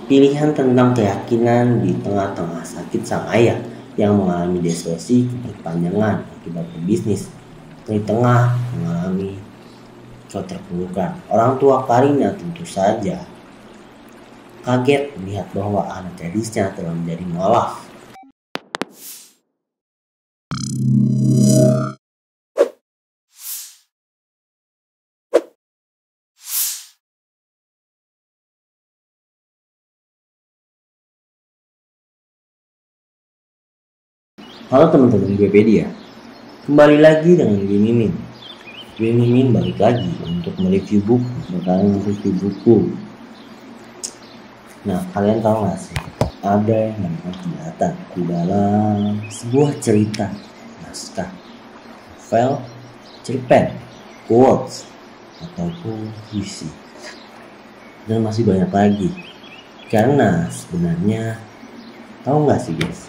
Pilihan tentang keyakinan di tengah-tengah sakit sang ayah yang mengalami depresi berkepanjangan akibat berbisnis. Di tengah mengalami keterpurukan, orang tua Karina tentu saja kaget melihat bahwa anak gadisnya telah menjadi mualaf. Halo teman-teman Wikipedia, kembali lagi dengan gue Mimin. Gue Mimin balik lagi untuk mereview buku, Nah, kalian tahu gak sih, ada yang namanya kejahatan di dalam sebuah cerita, naskah, novel, cerpen, quotes, ataupun puisi, dan masih banyak lagi. Karena sebenarnya, tahu gak sih guys,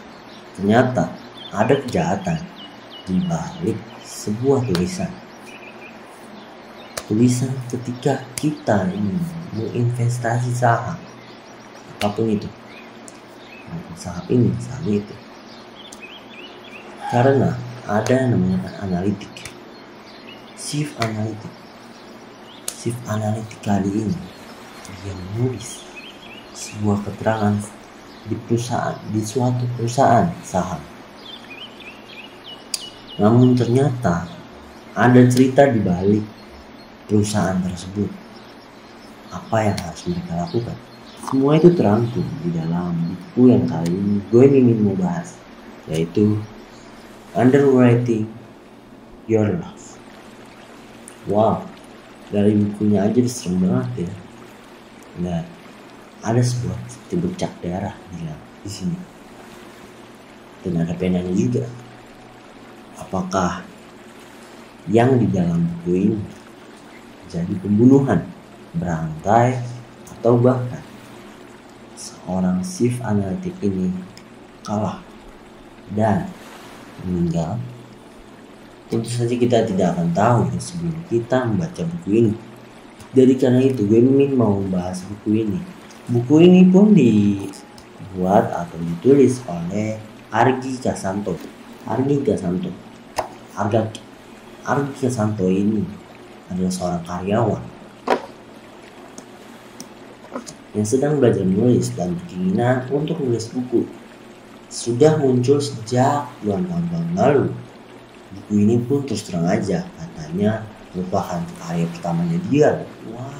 ternyata ada kejahatan di balik sebuah tulisan. Tulisan ketika kita ingin menginvestasi saham, apapun itu, saham ini, saham itu. Karena ada namanya analitik, shift analitik kali ini dia menulis sebuah keterangan di suatu perusahaan saham. Namun ternyata ada cerita di balik perusahaan tersebut. Apa yang harus mereka lakukan? Semua itu terangkum di dalam buku yang kali ini gue ingin mau bahas, yaitu Underwriting Your Love. Wow, dari bukunya aja serem banget ya. Nah, ada sebuah seperti bercak darah di sini, dan ada penanya juga. Apakah yang di dalam buku ini jadi pembunuhan berantai, atau bahkan seorang shift analitik ini kalah dan meninggal? Tentu saja kita tidak akan tahu sebelum kita membaca buku ini. Jadi karena itu gue ingin mau membahas buku ini. Buku ini pun dibuat atau ditulis oleh Argi Gasanto ini adalah seorang karyawan yang sedang belajar menulis dan berkeinginan untuk menulis buku. Sudah muncul sejak puluhan tahun lalu. Buku ini pun terus terang aja katanya merupakan karya pertamanya dia. Wah,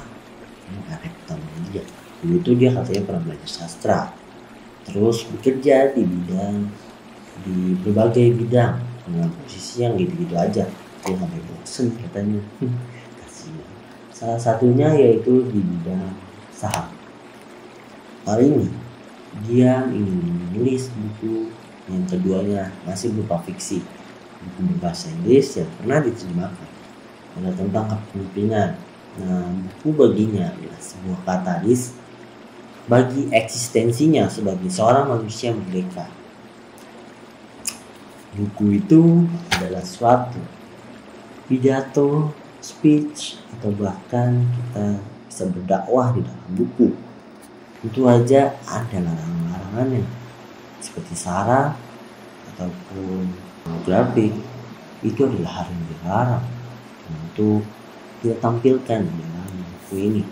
ini karya pertamanya dia. Dulu itu dia katanya pernah belajar sastra, terus bekerja di berbagai bidang dengan posisi yang gitu-gitu aja. Dia sampai bosen katanya. Kasihan. Salah satunya yaitu di bidang saham. Kali ini dia ingin menulis buku yang keduanya masih berupa fiksi, buku berbahasa Inggris yang pernah diterjemahkan, ada tentang kepemimpinan. Nah, buku baginya adalah sebuah katalis bagi eksistensinya sebagai seorang manusia merdeka. Buku itu adalah suatu pidato, speech, atau bahkan kita bisa berdakwah di dalam buku. Tentu aja ada larangan-larangannya, seperti sara ataupun pornografi. Itu adalah hal yang dilarang untuk kita tampilkan di dalam buku ini.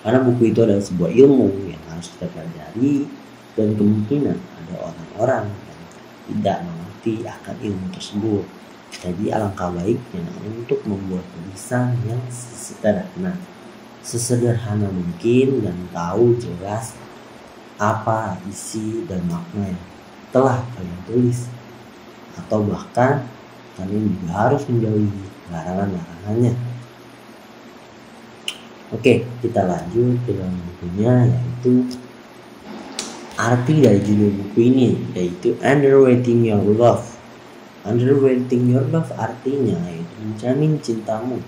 Karena buku itu adalah sebuah ilmu yang harus kita pelajari, dan kemungkinan ada orang-orang yang tidak mengerti akan ilmu tersebut. Jadi alangkah baiknya untuk membuat tulisan yang sesederhana mungkin dan tahu jelas apa isi dan makna yang telah kalian tulis, atau bahkan kalian juga harus menjauhi larangan-larangannya. Oke, kita lanjut dengan bukunya, yaitu arti dari judul buku ini, yaitu Underwriting Your Love. Underwriting Your Love artinya yaitu menjamin cintamu.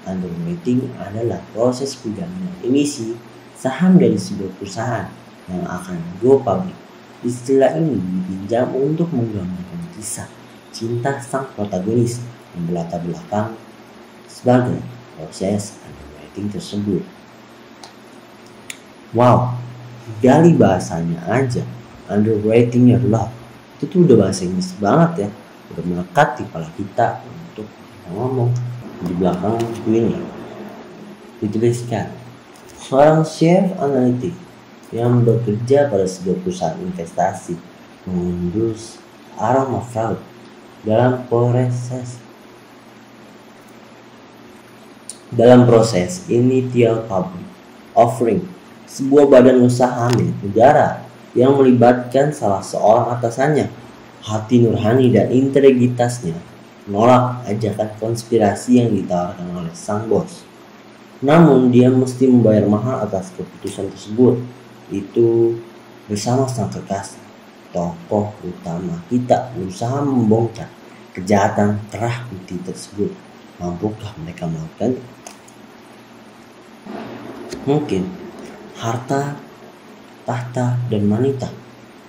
Underwriting adalah proses penjaminan emisi saham dari sebuah perusahaan yang akan go public. Istilah ini dipinjam untuk menggambarkan kisah cinta sang protagonis yang berlatar belakang sebagai proses underwriting tersebut. Wow, dari bahasanya aja, underwriting your love. Itu tuh udah bahasa Inggris banget ya. Udah melekat di kepala kita untuk ngomong. Di belakang buku ini dituliskan, seorang chef analitik yang bekerja pada sebuah perusahaan investasi mengurus aroma fraud dalam proses initial public offering sebuah badan usaha milik negara yang melibatkan salah seorang atasannya. Hati nurani dan integritasnya menolak ajakan konspirasi yang ditawarkan oleh sang bos. Namun dia mesti membayar mahal atas keputusan tersebut. Itu bersama sang kekasih, tokoh utama kita berusaha membongkar kejahatan kerah putih tersebut. Mampukah mereka melakukan? Mungkin harta, tahta, dan wanita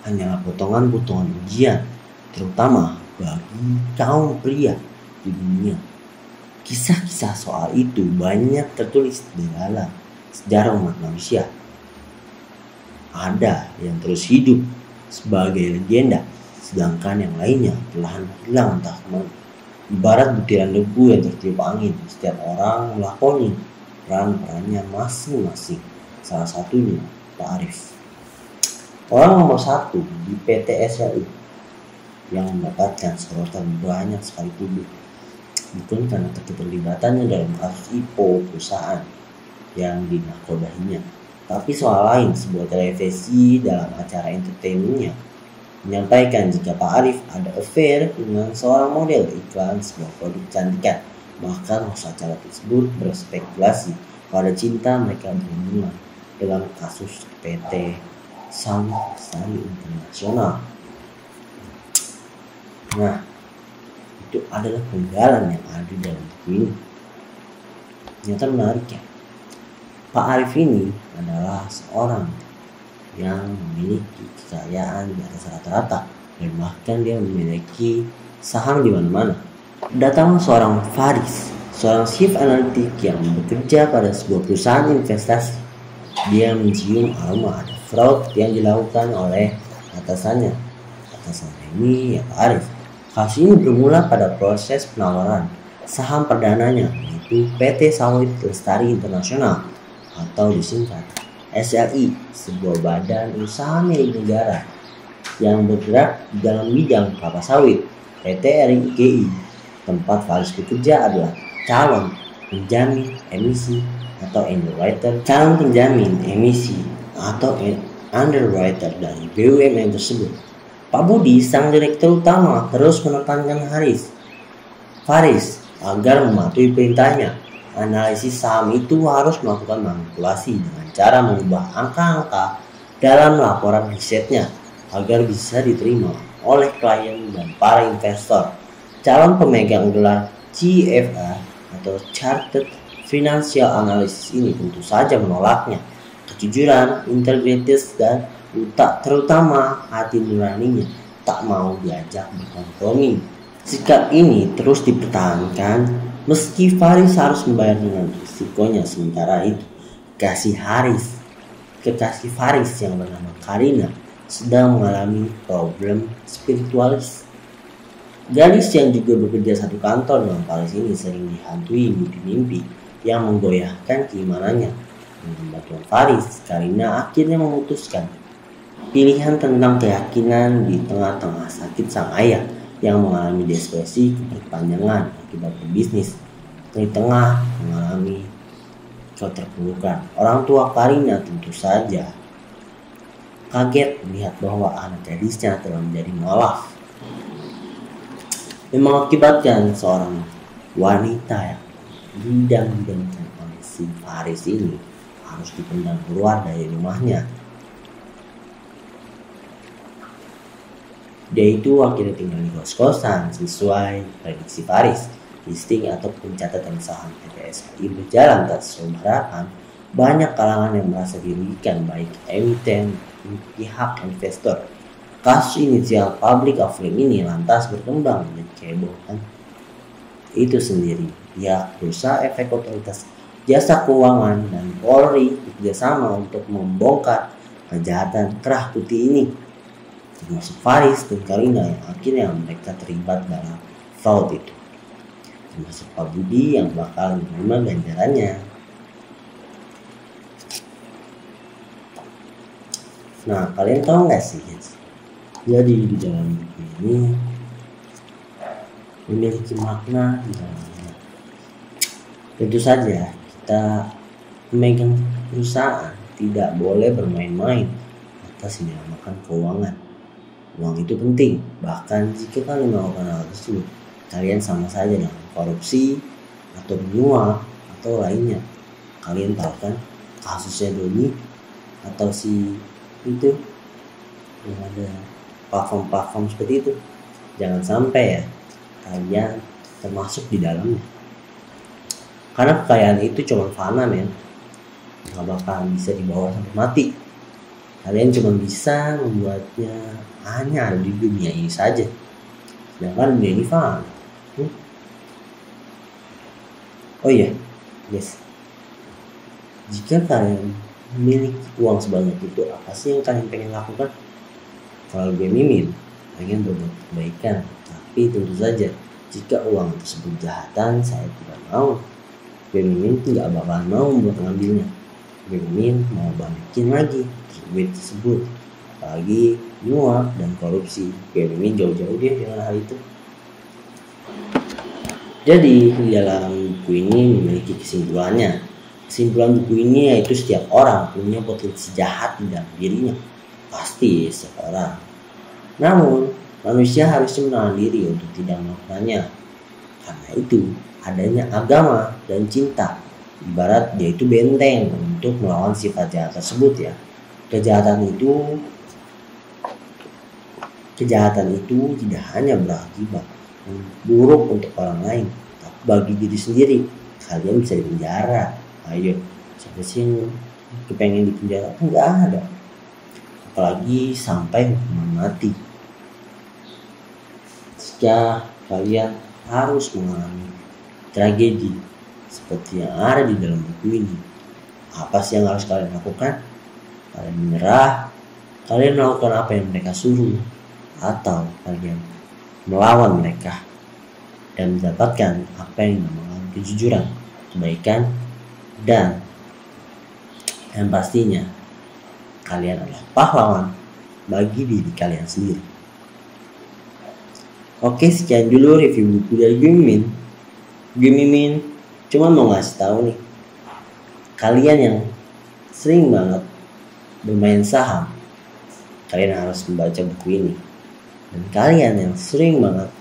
hanyalah potongan-potongan ujian, terutama bagi kaum pria di dunia. Kisah-kisah soal itu banyak tertulis di dalam sejarah umat manusia. Ada yang terus hidup sebagai legenda, sedangkan yang lainnya perlahan hilang entah kemana. Ibarat butiran debu yang tertiup angin, setiap orang melakoni peran-perannya masing-masing. Salah satunya Pak Arif, orang nomor 1 di PT SLI yang mendapatkan sorotan banyak sekali publik, bukan karena keterlibatannya dalam kasus IPO perusahaan yang dinakodainya, tapi soal lain. Sebuah televisi dalam acara entertainmentnya menyampaikan jika Pak Arif ada affair dengan seorang model iklan sebuah produk kecantikan. Bahkan host acara tersebut berspekulasi pada cinta mereka berhubungan dalam kasus PT Sari Internasional. Nah, itu adalah penggalan yang ada dalam buku ini. Ternyata menarik ya. Pak Arif ini adalah seorang yang memiliki kekayaan di atas rata-rata, dan bahkan dia memiliki saham di mana-mana. Datang seorang Faris, seorang chief analitik yang bekerja pada sebuah perusahaan investasi. Dia mencium aroma ada fraud yang dilakukan oleh atasannya. Atasannya ini ya Pak Arif. Kasus ini bermula pada proses penawaran saham perdananya, yaitu PT Sawit Lestari Internasional atau disingkat SLI, sebuah badan usaha milik negara yang bergerak di dalam bidang kelapa sawit. PT RIGI, tempat Faris bekerja, adalah calon penjamin emisi atau underwriter, calon penjamin emisi atau underwriter dari BUMN tersebut. Pak Budi, sang direktur utama, terus menekankan Faris agar mematuhi perintahnya. Analisis saham itu harus melakukan manipulasi dengan cara mengubah angka-angka dalam laporan risetnya agar bisa diterima oleh klien dan para investor. Calon pemegang gelar CFA atau Chartered Financial Analyst ini tentu saja menolaknya. Kejujuran, integritas, dan terutama hati nuraninya tak mau diajak berkompromi. Sikap ini terus dipertahankan meski Faris harus membayar dengan risikonya. Sementara itu, kekasih Faris yang bernama Karina sedang mengalami problem spiritualis. Gadis yang juga bekerja satu kantor dengan Faris ini sering dihantui mimpi-mimpi yang menggoyahkan keimanannya. Dengan bantuan Faris, Karina akhirnya memutuskan pilihan tentang keyakinan di tengah-tengah sakit sang ayah yang mengalami depresi berkepanjangan akibat berbisnis. Di tengah mengalami keterpurukan, orang tua Karina tentu saja kaget melihat bahwa anak gadisnya telah menjadi mualaf, yang mengakibatkan seorang wanita yang bidang-bidang oleh si Faris ini harus dipendam keluar dari rumahnya. Dia itu akhirnya tinggal di kos-kosan sesuai prediksi Faris. Listing atau pencatatan saham PT SLI berjalan tak sesuai harapan. Banyak kalangan yang merasa dirugikan, baik emiten maupun pihak investor. Kasus initial public offering ini lantas berkembang menjadi kehebohan itu sendiri. Ya, berusaha efek otoritas Jasa Keuangan dan Polri bekerjasama untuk membongkar kejahatan kerah putih ini, termasuk Faris dan Karina yang akhirnya mereka terlibat dalam fraud itu, termasuk Pak Budi yang bakal menerima ganjarannya. Nah, kalian tahu nggak sih guys? Jadi di dalam buku ini memiliki makna di dalamnya. Tentu saja kita memegang perusahaan tidak boleh bermain-main atas yang dinamakan keuangan. Uang itu penting, bahkan jika kalian melakukan hal tersebut, kalian sama saja dengan korupsi atau menyuap atau lainnya. Kalian tahu kan kasusnya Doni atau si itu yang ada platform-platform seperti itu. Jangan sampai ya kalian termasuk di dalamnya, karena kekayaan itu cuma fana men, nggak bakalan bisa dibawa sampai mati. Kalian cuma bisa membuatnya hanya ada di dunia ini saja, sedangkan dunia ini fana. Oh iya guys, jika kalian memiliki uang sebanyak itu, apa sih yang kalian pengen lakukan? Kalau gue Mimin pengen berbuat kebaikan, tapi tentu saja jika uang tersebut kejahatan, saya tidak mau. Gue Mimin nggak bakalan mau buat ngambilnya. Gue Mimin mau balikin lagi duit tersebut, apalagi nyuap dan korupsi. Gue Mimin jauh-jauh dia dengan hal itu. Jadi di dalam buku ini memiliki kesimpulannya. Kesimpulan buku ini yaitu setiap orang punya potensi jahat di dalam dirinya, pasti setiap orang. Namun manusia harusnya menahan diri untuk tidak melakukannya. Karena itu adanya agama dan cinta, ibarat dia itu benteng untuk melawan sifat jahat tersebut ya. Kejahatan itu tidak hanya berakibat buruk untuk orang lain, tapi bagi diri sendiri. Kalian bisa dipenjara. Ayo, siapa sih yang kepengen dipenjara? Enggak ada. Apalagi sampai hukuman mati. Jika kalian harus mengalami tragedi seperti yang ada di dalam buku ini, apa sih yang harus kalian lakukan? Kalian menyerah, kalian melakukan apa yang mereka suruh, atau kalian melawan mereka dan mendapatkan apa yang dinamakan kejujuran, kebaikan, dan yang pastinya kalian adalah pahlawan bagi diri kalian sendiri. Oke, sekian dulu review buku dari gue Mimin. Gue Mimin cuma mau ngasih tahu nih, kalian yang sering banget bermain saham, kalian harus membaca buku ini. Dan kalian yang sering banget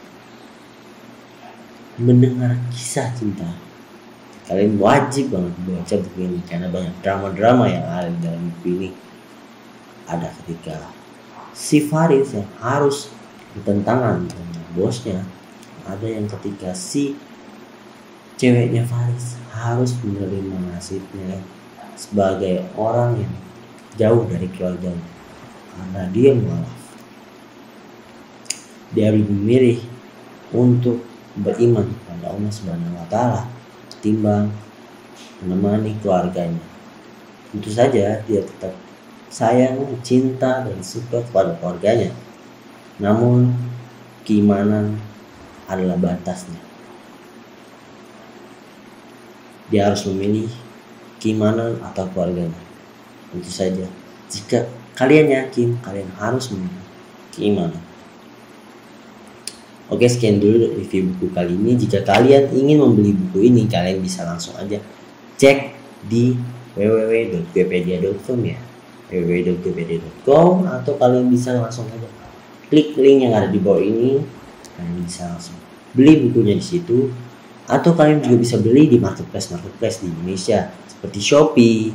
mendengar kisah cinta, kalian wajib banget membaca buku ini, karena banyak drama-drama yang ada di dalam buku ini. Ada ketika si Faris yang harus bertentangan dengan bosnya, ada yang ketika si ceweknya Faris harus menerima nasibnya sebagai orang yang jauh dari keluarganya karena dia mualaf. Dia lebih memilih untuk beriman kepada Allah Subhanahu wa Ta'ala ketimbang menemani keluarganya. Tentu saja dia tetap sayang, cinta, dan suka kepada keluarganya. Namun keimanan adalah batasnya. Dia harus memilih keimanan atau keluarganya. Tentu saja jika kalian yakin, kalian harus memilih keimanan. Oke, sekian dulu review buku kali ini. Jika kalian ingin membeli buku ini, kalian bisa langsung aja cek di www.gpedia.com ya, www.gpedia.com, atau kalian bisa langsung aja klik link yang ada di bawah ini. Kalian bisa langsung beli bukunya di situ, atau kalian juga bisa beli di marketplace di Indonesia seperti Shopee,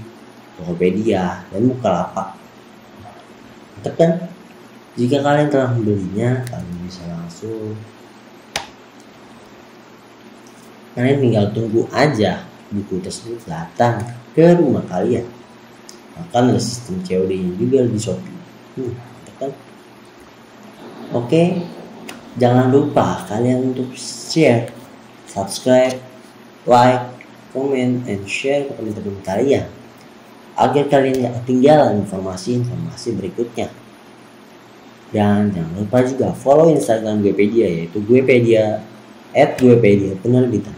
Tokopedia, dan Bukalapak. Mantap kan? Jika kalian telah membelinya, kalian bisa langsung, kalian tinggal tunggu aja buku tersebut datang ke rumah kalian. Bahkan ada sistem COD-nya juga di Shopee. Kan? Oke, jangan lupa kalian untuk share, subscribe, like, comment, and share ke teman-teman kalian agar kalian gak ketinggalan informasi-informasi berikutnya. Dan jangan lupa juga follow Instagram Guepedia, yaitu Guepedia @guepedia_penerbitan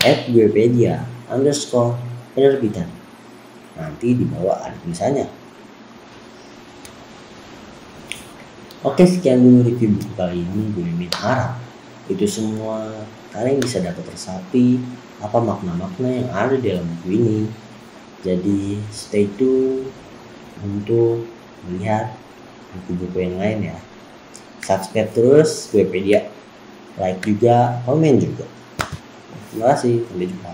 @guepedia_penerbitan. Nanti di bawah ada tulisannya. Oke, sekian dulu review buku kali ini. Gue Mimin harap itu semua kalian bisa dapat resapi apa makna-makna yang ada di dalam buku ini. Jadi stay tune untuk melihat buku-buku yang lain ya. Subscribe terus Guepedia, like juga, komen juga. Terima kasih, sampai jumpa.